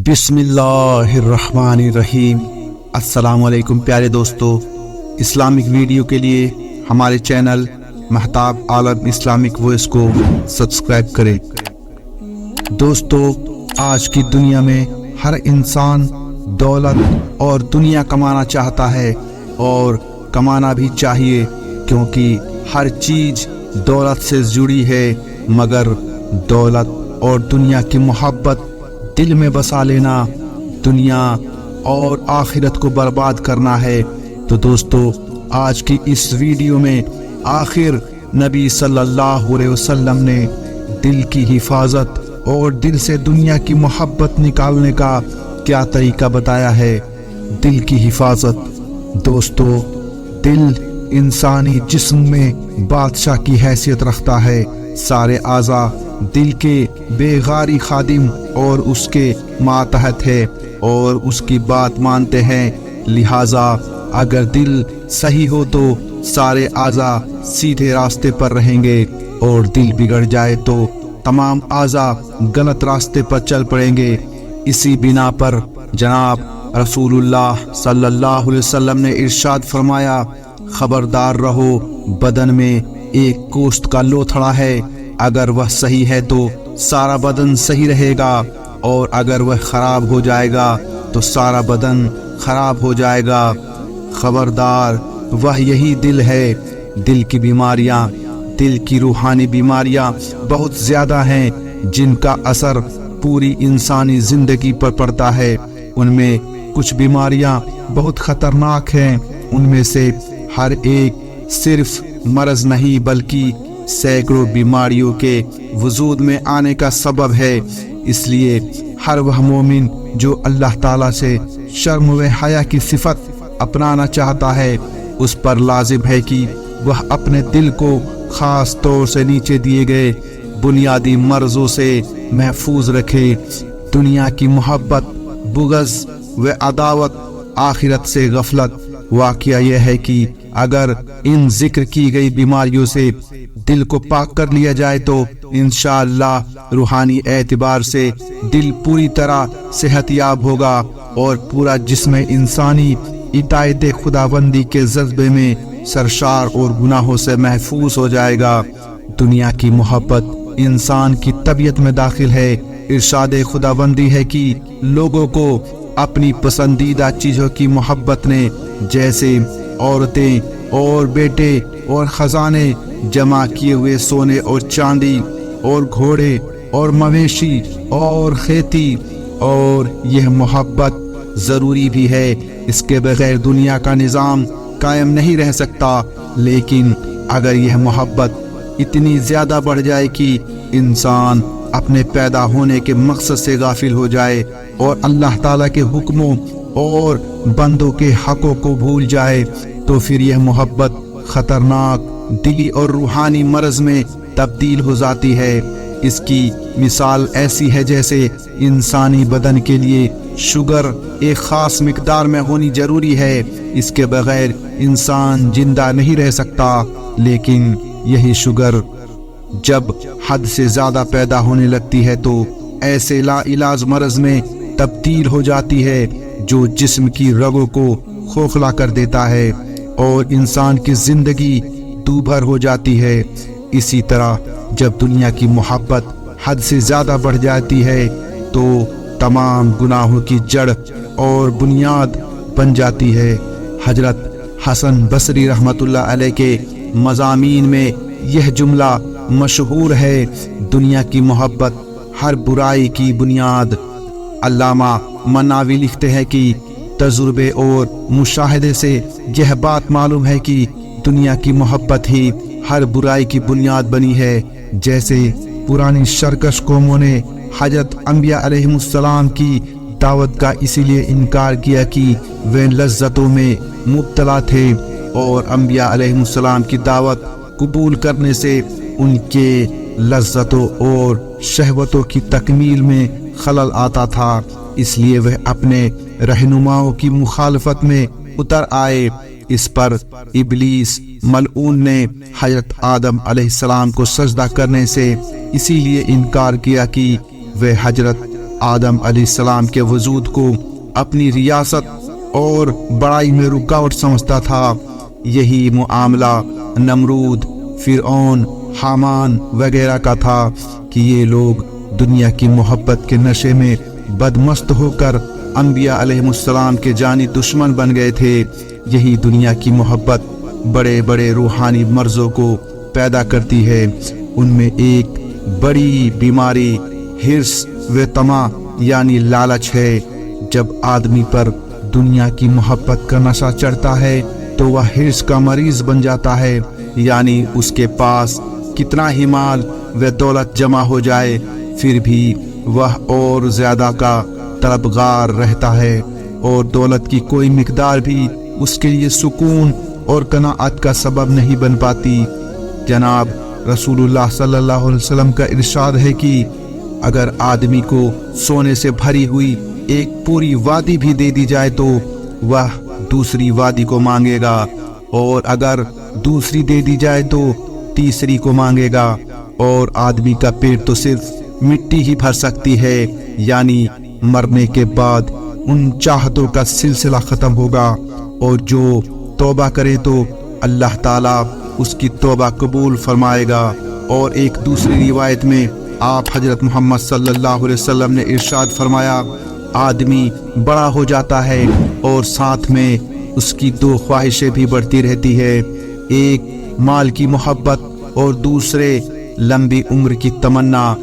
بسم اللہ الرحمن الرحیم۔ السلام علیکم پیارے دوستو، اسلامک ویڈیو کے لیے ہمارے چینل مہتاب عالم اسلامک وائس کو سبسکرائب کریں۔ دوستو، آج کی دنیا میں ہر انسان دولت اور دنیا کمانا چاہتا ہے، اور کمانا بھی چاہیے، کیونکہ ہر چیز دولت سے جڑی ہے، مگر دولت اور دنیا کی محبت دل میں بسا لینا دنیا اور آخرت کو برباد کرنا ہے۔ تو دوستو، آج کی اس ویڈیو میں آخر نبی صلی اللہ علیہ وسلم نے دل کی حفاظت اور دل سے دنیا کی محبت نکالنے کا کیا طریقہ بتایا ہے۔ دل کی حفاظت، دوستو، دل انسانی جسم میں بادشاہ کی حیثیت رکھتا ہے۔ سارے اعضاء دل کے بیغاری خادم اور اس کے ماتحت ہے اور اس کی بات مانتے ہیں، لہذا اگر دل صحیح ہو تو سارے اعضاء سیدھے راستے پر رہیں گے، اور دل بگڑ جائے تو تمام اعضاء غلط راستے پر چل پڑیں گے۔ اسی بنا پر جناب رسول اللہ صلی اللہ علیہ وسلم نے ارشاد فرمایا، خبردار رہو، بدن میں ایک گوشت کا لوتھڑا ہے، اگر وہ صحیح ہے تو سارا بدن صحیح رہے گا، اور اگر وہ خراب ہو جائے گا تو سارا بدن خراب ہو جائے گا۔ خبردار، وہ یہی دل ہے۔ دل کی بیماریاں، دل کی روحانی بیماریاں بہت زیادہ ہیں، جن کا اثر پوری انسانی زندگی پر پڑتا ہے۔ ان میں کچھ بیماریاں بہت خطرناک ہیں، ان میں سے ہر ایک صرف مرض نہیں بلکہ سینکڑوں بیماریوں کے وجود میں آنے کا سبب ہے۔ اس لیے ہر وہ مومن جو اللہ تعالیٰ سے شرم و حیا کی صفت اپنانا چاہتا ہے، اس پر لازم ہے کہ وہ اپنے دل کو خاص طور سے نیچے دیے گئے بنیادی مرضوں سے محفوظ رکھے۔ دنیا کی محبت، بغض و عداوت، آخرت سے غفلت۔ واقعہ یہ ہے کہ اگر ان ذکر کی گئی بیماریوں سے دل کو پاک کر لیا جائے تو انشاءاللہ روحانی اعتبار سے دل پوری طرح صحت یاب ہوگا، اور پورا جسم انسانی اطاعت خداوندی کے جذبے میں سرشار اور گناہوں سے محفوظ ہو جائے گا۔ دنیا کی محبت انسان کی طبیعت میں داخل ہے۔ ارشاد خداوندی ہے کہ لوگوں کو اپنی پسندیدہ چیزوں کی محبت نے، جیسے عورتیں اور بیٹے اور خزانے، جمع کیے ہوئے سونے اور چاندی اور گھوڑے اور مویشی اور کھیتی، اور یہ محبت ضروری بھی ہے، اس کے بغیر دنیا کا نظام قائم نہیں رہ سکتا۔ لیکن اگر یہ محبت اتنی زیادہ بڑھ جائے کہ انسان اپنے پیدا ہونے کے مقصد سے غافل ہو جائے اور اللہ تعالیٰ کے حکموں اور بندوں کے حقوں کو بھول جائے، تو پھر یہ محبت خطرناک دلی اور روحانی مرض میں تبدیل ہو جاتی ہے۔ اس کی مثال ایسی ہے جیسے انسانی بدن کے لیے شوگر ایک خاص مقدار میں ہونی ضروری ہے، اس کے بغیر انسان زندہ نہیں رہ سکتا۔ لیکن یہی شوگر جب حد سے زیادہ پیدا ہونے لگتی ہے تو ایسے لا علاج مرض میں تبدیل ہو جاتی ہے جو جسم کی رگوں کو کھوکھلا کر دیتا ہے اور انسان کی زندگی دوبھر ہو جاتی ہے۔ اسی طرح جب دنیا کی محبت حد سے زیادہ بڑھ جاتی ہے تو تمام گناہوں کی جڑ اور بنیاد بن جاتی ہے۔ حضرت حسن بصری رحمۃ اللہ علیہ کے مضامین میں یہ جملہ مشہور ہے، دنیا کی محبت ہر برائی کی بنیاد۔ علامہ مناوی لکھتے ہیں کہ تجربے اور مشاہدے سے یہ بات معلوم ہے کہ دنیا کی محبت ہی ہر برائی کی بنیاد بنی ہے۔ جیسے پرانی سرکش قوموں نے حضرت انبیاء علیہ السلام کی دعوت کا اسی لیے انکار کیا کہ وہ لذتوں میں مبتلا تھے، اور انبیاء علیہ السلام کی دعوت قبول کرنے سے ان کے لذتوں اور شہوتوں کی تکمیل میں خلل آتا تھا، اس لیے وہ اپنے رہنماؤں کی مخالفت میں اتر آئے۔ اس پر ابلیس ملعون نے حضرت آدم علیہ السلام کو سجدہ کرنے سے اسی لیے انکار کیا کہ وہ حضرت آدم علیہ السلام کے وجود کو اپنی ریاست اور بڑائی میں رکاوٹ سمجھتا تھا۔ یہی معاملہ نمرود، فرعون، حامان وغیرہ کا تھا کہ یہ لوگ دنیا کی محبت کے نشے میں بدمست ہو کر انبیاء علیہ السلام کے جانی دشمن بن گئے تھے۔ یہی دنیا کی محبت بڑے بڑے روحانی مرضوں کو پیدا کرتی ہے۔ ان میں ایک بڑی بیماری حرص و طمع یعنی لالچ ہے۔ جب آدمی پر دنیا کی محبت کا نشہ چڑھتا ہے تو وہ حرص کا مریض بن جاتا ہے، یعنی اس کے پاس کتنا ہی مال و دولت جمع ہو جائے پھر بھی وہ اور زیادہ کا طلبگار رہتا ہے، اور دولت کی کوئی مقدار بھی اس کے لیے سکون اور قناعت کا سبب نہیں بن پاتی۔ جناب رسول اللہ صلی اللہ علیہ وسلم کا ارشاد ہے کہ اگر آدمی کو سونے سے بھری ہوئی ایک پوری وادی بھی دے دی جائے تو وہ دوسری وادی کو مانگے گا، اور اگر دوسری دے دی جائے تو تیسری کو مانگے گا، اور آدمی کا پیٹ تو صرف مٹی ہی بھر سکتی ہے، یعنی مرنے کے بعد ان چاہتوں کا سلسلہ ختم ہوگا، اور جو توبہ کرے تو اللہ تعالیٰ اس کی توبہ قبول فرمائے گا۔ اور ایک دوسری روایت میں آپ حضرت محمد صلی اللہ علیہ وسلم نے ارشاد فرمایا، آدمی بڑا ہو جاتا ہے اور ساتھ میں اس کی دو خواہشیں بھی بڑھتی رہتی ہے، ایک مال کی محبت اور دوسرے لمبی عمر کی تمنا۔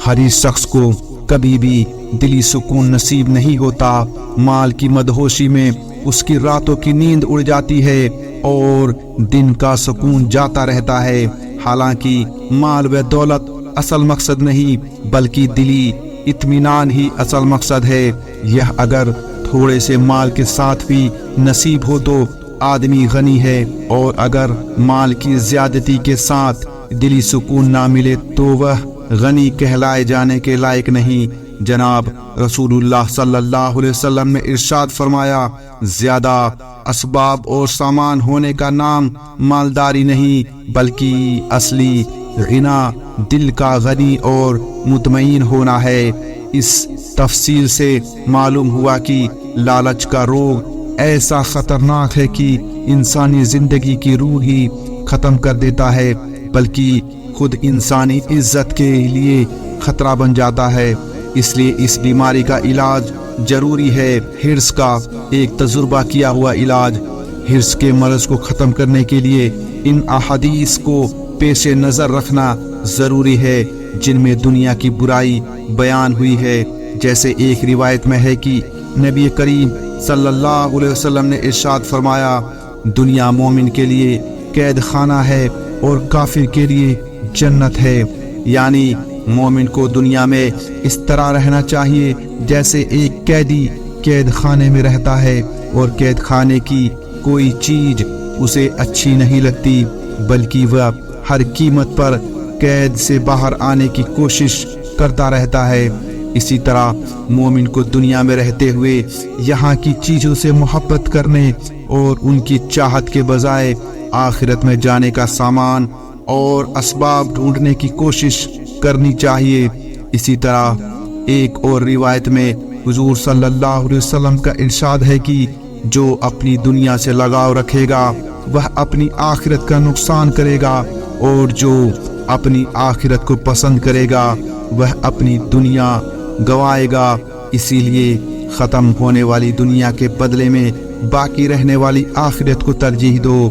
ہر اس شخص کو کبھی بھی دلی سکون نصیب نہیں ہوتا، مال کی مدہوشی میں اس کی راتوں کی نیند اڑ جاتی ہے اور دن کا سکون جاتا رہتا ہے۔ حالانکہ مال و دولت اصل مقصد نہیں بلکہ دلی اطمینان ہی اصل مقصد ہے۔ یہ اگر تھوڑے سے مال کے ساتھ بھی نصیب ہو تو آدمی غنی ہے، اور اگر مال کی زیادتی کے ساتھ دلی سکون نہ ملے تو وہ غنی کہلائے جانے کے لائق نہیں۔ جناب رسول اللہ صلی اللہ علیہ وسلم نے ارشاد فرمایا، زیادہ اسباب اور سامان ہونے کا نام مالداری نہیں بلکہ اصلی غنا دل کا غنی اور مطمئن ہونا ہے۔ اس تفصیل سے معلوم ہوا کہ لالچ کا روگ ایسا خطرناک ہے کہ انسانی زندگی کی روح ہی ختم کر دیتا ہے، بلکہ خود انسانی عزت کے لیے خطرہ بن جاتا ہے۔ اس لیے اس بیماری کا علاج ضروری ہے، حرص کا ایک تجربہ کیا ہوا علاج۔ حرص کے مرض کو ختم کرنے کے لیے ان احادیث کو پیش نظر رکھنا ضروری ہے جن میں دنیا کی برائی بیان ہوئی ہے۔ جیسے ایک روایت میں ہے کہ نبی کریم صلی اللہ علیہ وسلم نے ارشاد فرمایا، دنیا مومن کے لیے قید خانہ ہے اور کافر کے لیے جنت ہے، یعنی مومن کو دنیا میں اس طرح رہنا چاہیے جیسے ایک قیدی قید خانے میں رہتا ہے، اور قید خانے کی کوئی چیز اسے اچھی نہیں لگتی بلکہ وہ ہر قیمت پر قید سے باہر آنے کی کوشش کرتا رہتا ہے۔ اسی طرح مومن کو دنیا میں رہتے ہوئے یہاں کی چیزوں سے محبت کرنے اور ان کی چاہت کے بجائے آخرت میں جانے کا سامان اور اسباب ڈھونڈنے کی کوشش کرنی چاہیے۔ اسی طرح ایک اور روایت میں حضور صلی اللہ علیہ وسلم کا ارشاد ہے کہ جو اپنی دنیا سے لگاؤ رکھے گا وہ اپنی آخرت کا نقصان کرے گا، اور جو اپنی آخرت کو پسند کرے گا وہ اپنی دنیا گوائے گا۔ اسی لیے ختم ہونے والی دنیا کے بدلے میں باقی رہنے والی آخرت کو ترجیح دو۔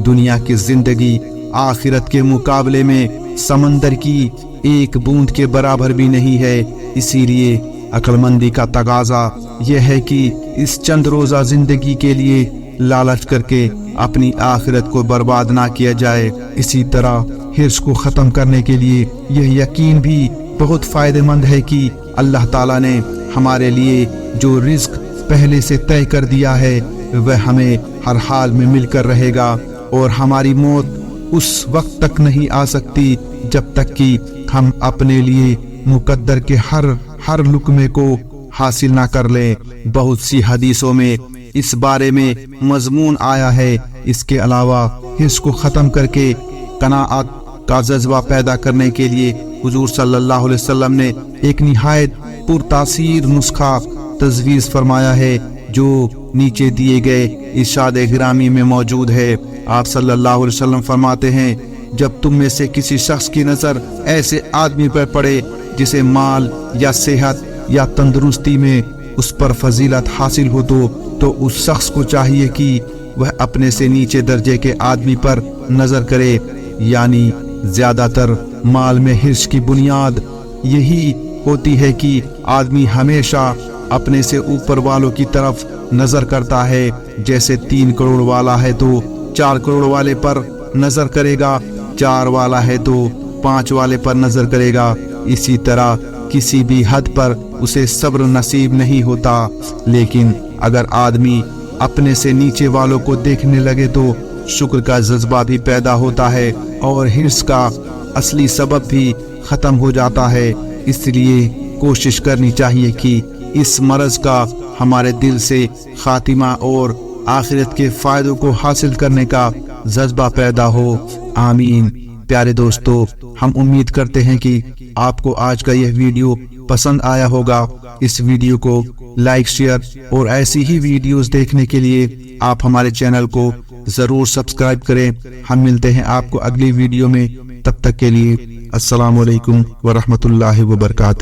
دنیا کی زندگی آخرت کے مقابلے میں سمندر کی ایک بوند کے برابر بھی نہیں ہے۔ اسی لیے عقل مندی کا تقاضا یہ ہے کہ اس چند روزہ زندگی کے لیے لالچ کر کے اپنی آخرت کو برباد نہ کیا جائے۔ اسی طرح حرص کو ختم کرنے کے لیے یہ یقین بھی بہت فائدہ مند ہے کہ اللہ تعالیٰ نے ہمارے لیے جو رزق پہلے سے طے کر دیا ہے وہ ہمیں ہر حال میں مل کر رہے گا، اور ہماری موت اس وقت تک نہیں آ سکتی جب تک کہ ہم اپنے لیے مقدر کے ہر لقمے کو حاصل نہ کر لیں۔ بہت سی حدیثوں میں اس بارے میں مضمون آیا ہے۔ اس کے علاوہ حرص کو ختم کر کے قناعت کا جذبہ پیدا کرنے کے لیے حضور صلی اللہ علیہ وسلم نے ایک نہایت پرتاثیر نسخہ تجویز فرمایا ہے جو نیچے دیے گئے ارشاد گرامی میں موجود ہے۔ آپ صلی اللہ علیہ وسلم فرماتے ہیں جب تم میں سے کسی شخص کی نظر ایسے آدمی پر پڑے جسے مال یا صحت یا تندرستی میں اس پر فضیلت حاصل ہو تو اس شخص کو چاہیے کہ وہ اپنے سے نیچے درجے کے آدمی پر نظر کرے، یعنی زیادہ تر مال میں حرص کی بنیاد یہی ہوتی ہے کہ آدمی ہمیشہ اپنے سے اوپر والوں کی طرف نظر کرتا ہے۔ جیسے 3 کروڑ والا ہے تو 4 کروڑ والے پر نظر کرے گا، 4 والا ہے تو 5 والے پر نظر کرے گا۔ اسی طرح کسی بھی حد پر اسے صبر نصیب نہیں ہوتا۔ لیکن اگر آدمی اپنے سے نیچے والوں کو دیکھنے لگے تو شکر کا جذبہ بھی پیدا ہوتا ہے اور حرص کا اصلی سبب بھی ختم ہو جاتا ہے۔ اس لیے کوشش کرنی چاہیے کہ اس مرض کا ہمارے دل سے خاتمہ اور آخرت کے فائدوں کو حاصل کرنے کا جذبہ پیدا ہو، آمین۔ پیارے دوستو، ہم امید کرتے ہیں کہ آپ کو آج کا یہ ویڈیو پسند آیا ہوگا۔ اس ویڈیو کو لائک، شیئر اور ایسی ہی ویڈیوز دیکھنے کے لیے آپ ہمارے چینل کو ضرور سبسکرائب کریں۔ ہم ملتے ہیں آپ کو اگلی ویڈیو میں، تب تک کے لیے السلام علیکم ورحمۃ اللہ وبرکاتہ۔